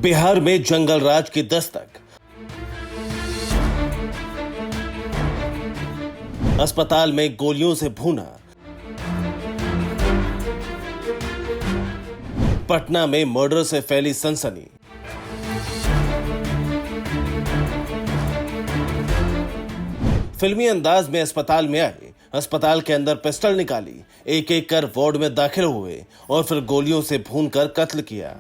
बिहार में जंगल राज की दस्तक। अस्पताल में गोलियों से भूना। पटना में मर्डर से फैली सनसनी। फिल्मी अंदाज में अस्पताल में आए, अस्पताल के अंदर पिस्टल निकाली, एक एक कर वार्ड में दाखिल हुए और फिर गोलियों से भूनकर कत्ल किया।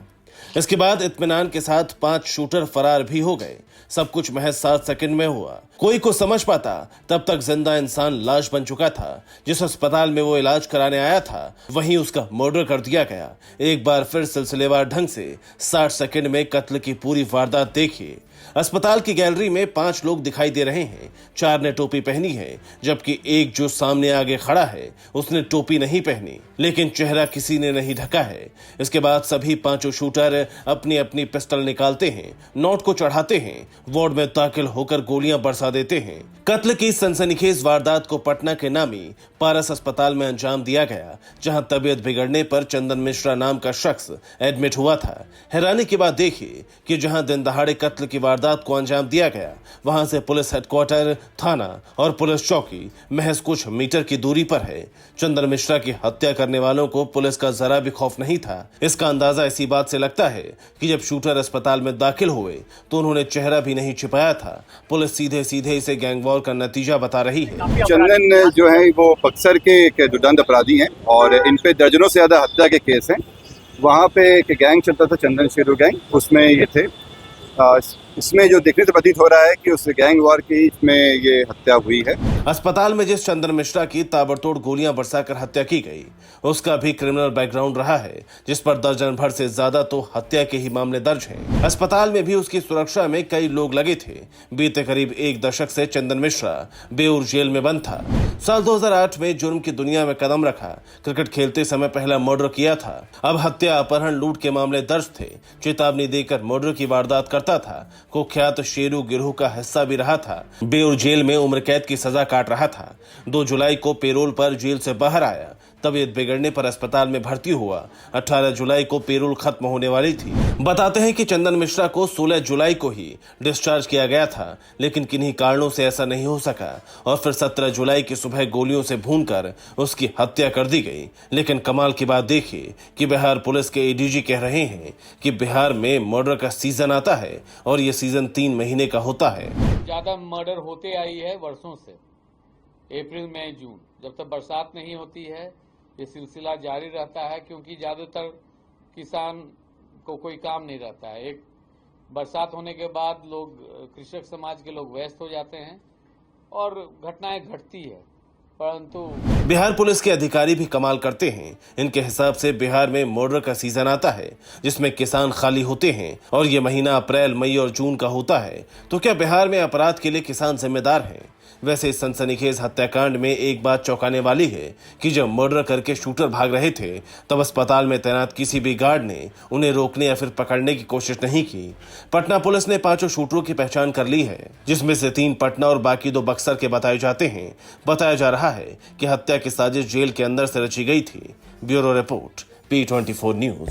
इसके बाद इत्मीनान के साथ 5 शूटर फरार भी हो गए। सब कुछ महज 7 सेकंड में हुआ। कोई को समझ पाता तब तक जिंदा इंसान लाश बन चुका था। जिस अस्पताल में वो इलाज कराने आया था वहीं उसका मर्डर कर दिया गया। एक बार फिर सिलसिलेवार ढंग से 60 सेकंड में कत्ल की पूरी वारदात देखिए। अस्पताल की गैलरी में 5 लोग दिखाई दे रहे हैं। 4 ने टोपी पहनी है, जबकि एक जो सामने आगे खड़ा है उसने टोपी नहीं पहनी, लेकिन चेहरा किसी ने नहीं ढका है। इसके बाद सभी 5 शूटर अपनी अपनी पिस्टल निकालते हैं, नोट को चढ़ाते हैं, वार्ड में दाखिल होकर गोलियां बरसा देते हैं। कत्ल की सनसनीखेज वारदात को पटना के नामी पारस अस्पताल में अंजाम दिया गया, जहां तबीयत बिगड़ने पर चंदन मिश्रा नाम का शख्स एडमिट हुआ था। हैरानी की बात देखिए कि जहां दिन दहाड़े कत्ल की वारदात को अंजाम दिया गया, वहां से पुलिस हेडक्वार्टर, थाना और पुलिस चौकी महज कुछ मीटर की दूरी पर है। चंदन मिश्रा की हत्या करने वालों को पुलिस का जरा भी खौफ नहीं था। इसका अंदाजा इसी बात से लगता है कि जब शूटर अस्पताल में दाखिल हुए तो उन्होंने चेहरा भी नहीं छिपाया था। पुलिस सीधे सीधे इसे गैंग वॉर का नतीजा बता रही है। चंदन जो है वो बक्सर के एक दुर्दांत अपराधी हैं और इन पे दर्जनों से ज्यादा हत्या के केस हैं। वहाँ पे एक गैंग चलता था, चंदन शेरू गैंग, उसमें ये थे। इसमें जो देखने से प्रतीत हो रहा है कि उस गैंग वॉर की इसमें ये हत्या हुई है। अस्पताल में जिस चंदन मिश्रा की ताबड़तोड़ गोलियां बरसाकर हत्या की गई, उसका भी क्रिमिनल बैकग्राउंड रहा है, जिस पर दर्जन भर से ज्यादा तो हत्या के ही मामले दर्ज हैं। अस्पताल में भी उसकी सुरक्षा में कई लोग लगे थे। बीते करीब 1 दशक से चंदन मिश्रा बेऊर जेल में बंद था। साल 2008 में जुर्म की दुनिया में कदम रखा। क्रिकेट खेलते समय पहला मर्डर किया था। अब हत्या, अपहरण, लूट के मामले दर्ज थे। चेतावनी देकर मर्डर की वारदात करता था। कुख्यात शेरू गिरोह का हिस्सा भी रहा था। बेऊर जेल में उम्र कैद की सजा काट रहा था। 2 जुलाई को पेरोल पर जेल से बाहर आया। तबीयत बिगड़ने पर अस्पताल में भर्ती हुआ। 18 जुलाई को पेरोल खत्म होने वाली थी। बताते हैं कि चंदन मिश्रा को 16 जुलाई को ही डिस्चार्ज किया गया था, लेकिन किन्हीं कारणों से ऐसा नहीं हो सका और फिर 17 जुलाई की सुबह गोलियों से भूनकर उसकी हत्या कर दी गई। लेकिन कमाल की बात देखिए कि बिहार पुलिस के एडीजी कह रहे हैं कि बिहार में मर्डर का सीजन आता है और ये सीजन 3 महीने का होता है। ज्यादा मर्डर होते आई है वर्षों से, अप्रैल, मई, जून। जब तक बरसात नहीं होती है ये सिलसिला जारी रहता है, क्योंकि ज्यादातर किसान को कोई काम नहीं रहता है। एक बरसात होने के बाद लोग, कृषक समाज के लोग व्यस्त हो जाते हैं और घटनाएं घटती है। परंतु बिहार पुलिस के अधिकारी भी कमाल करते हैं। इनके हिसाब से बिहार में मर्डर का सीजन आता है जिसमें किसान खाली होते हैं और ये महीना अप्रैल, मई और जून का होता है। तो क्या बिहार में अपराध के लिए किसान जिम्मेदार हैं? वैसे इस सनसनीखेज हत्याकांड में एक बात चौंकाने वाली है कि जब मर्डर करके शूटर भाग रहे थे तब अस्पताल में तैनात किसी भी गार्ड ने उन्हें रोकने या फिर पकड़ने की कोशिश नहीं की। पटना पुलिस ने 5 शूटरों की पहचान कर ली है, जिसमें से 3 पटना और बाकी 2 बक्सर के बताए जाते हैं। बताया जा रहा है कि हत्या की साजिश जेल के अंदर से रची गई थी। Bureau report, P24 news.